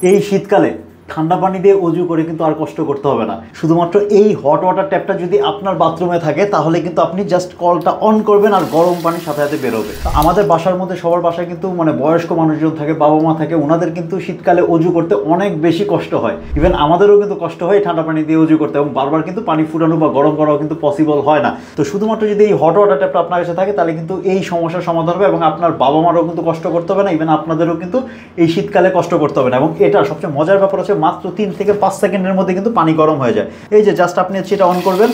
এই শীতকালে ঠান্ডা পানি দিয়ে অজু করে কিন্তু আর কষ্ট করতে হবে না। শুধুমাত্র এই হট ওয়াটার ট্যাপটা যদি আপনার বাথরুমে থাকে তাহলে কিন্তু আপনি জাস্ট কলটা অন করবেন আর গরম পানি সাথে সাথে বেরোবে। আমাদের বাসার মধ্যে সবার বাসায় কিন্তু মানে বয়স্ক মানুষজন থাকে, বাবা মা থাকে, ওনাদের কিন্তু শীতকালে অজু করতে অনেক বেশি কষ্ট হয়। ইভেন আমাদেরও কিন্তু কষ্ট হয় ঠান্ডা পানি দিয়ে অজু করতে, এবং বারবার কিন্তু পানি ফুটানো বা গরম করাও কিন্তু পসিবল হয় না। তো শুধুমাত্র যদি এই হট ওয়াটার ট্যাপটা আপনার কাছে থাকে তাহলে কিন্তু এই সমস্যার সমাধান হবে, এবং আপনার বাবা মারও কিন্তু কষ্ট করতে হবে না, ইভেন আপনাদেরও কিন্তু এই শীতকালে কষ্ট করতে হবে না। এবং এটা সবচেয়ে মজার ব্যাপার হচ্ছে মাত্র 3 থেকে 5 সেকেন্ডের মধ্যে কিন্তু পানি গরম হয়ে যায়। এই যে জাস্ট আপনি হচ্ছে এটা অন করবেন,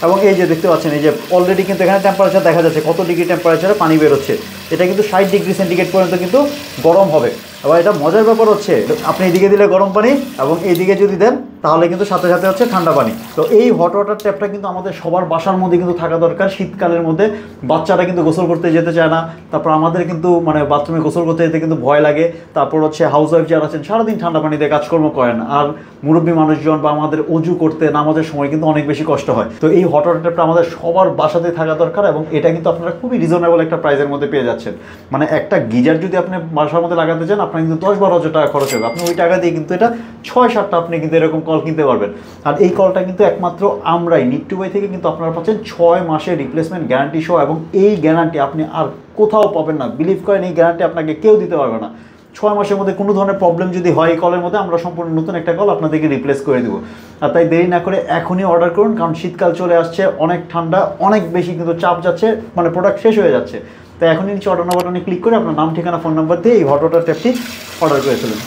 এবং এই যে দেখতে পাচ্ছেন এই যে অলরেডি কিন্তু এখানে টেম্পারেচার দেখা যাচ্ছে কত ডিগ্রি টেম্পারেচারে পানি বেরোচ্ছে। এটা কিন্তু 60 ডিগ্রি সেন্টিগ্রেড পর্যন্ত কিন্তু গরম হবে। এবার এটা মজার ব্যাপার হচ্ছে আপনি এইদিকে দিলে গরম পানি এবং এইদিকে যদি দেন তাহলে কিন্তু সাথে সাথে হচ্ছে ঠান্ডা পানি। তো এই হট ওয়াটার ট্যাপটা কিন্তু আমাদের সবার বাসার মধ্যে কিন্তু থাকা দরকার। শীতকালের মধ্যে বাচ্চারা কিন্তু গোসল করতে যেতে চায় না, তারপর আমাদের কিন্তু মানে বাথরুমে গোসল করতে যেতে কিন্তু ভয় লাগে, তারপর হচ্ছে হাউস ওয়াইফ যারা আছেন সারাদিন ঠান্ডা পানিতে কাজকর্ম করেন, আর মুরব্বী মানুষজন বা আমাদের অজু করতে নামাজের সময় কিন্তু অনেক বেশি কষ্ট হয়। তো এই হট ওয়াটার ট্যাপটা আমাদের সবার বাসাতে থাকা দরকার, এবং এটা কিন্তু আপনারা খুবই রিজনেবল একটা প্রাইসের মধ্যে পেয়ে যাচ্ছেন। মানে একটা গিজার যদি আপনি বাসার মধ্যে লাগাতে চান আপনার কিন্তু 10-12 হাজার টাকা খরচ হবে। আপনি ওই টাকা দিয়ে কিন্তু এটা 6-7টা আপনি কিন্তু এরকম কল কিনতে পারবেন। আর এই কলটা কিন্তু একমাত্র আমরাই নিট্টুবাই থেকে কিন্তু আপনারা পাচ্ছেন 6 মাসের রিপ্লেসমেন্ট গ্যারান্টি সহ, এবং এই গ্যারান্টি আপনি আর কোথাও পাবেন না। বিলিভ করেন এই গ্যারান্টি আপনাকে কেউ দিতে পারবে না। 6 মাসের মধ্যে কোনো ধরনের প্রবলেম যদি হয় এই কলের মধ্যে, আমরা সম্পূর্ণ নতুন একটা কল আপনাদেরকে রিপ্লেস করে দেবো। আর তাই দেরি না করে এখনই অর্ডার করুন, কারণ শীতকাল চলে আসছে, অনেক ঠান্ডা, অনেক বেশি কিন্তু চাপ যাচ্ছে, মানে প্রোডাক্ট শেষ হয়ে যাচ্ছে। তাই এখনই নিচে অর্ডার বাটনে ক্লিক করে আপনার নাম, ঠিকানা, ফোন নাম্বার দিয়ে এই হট ওয়াটার ট্যাপটি অর্ডার করে ফেলুন।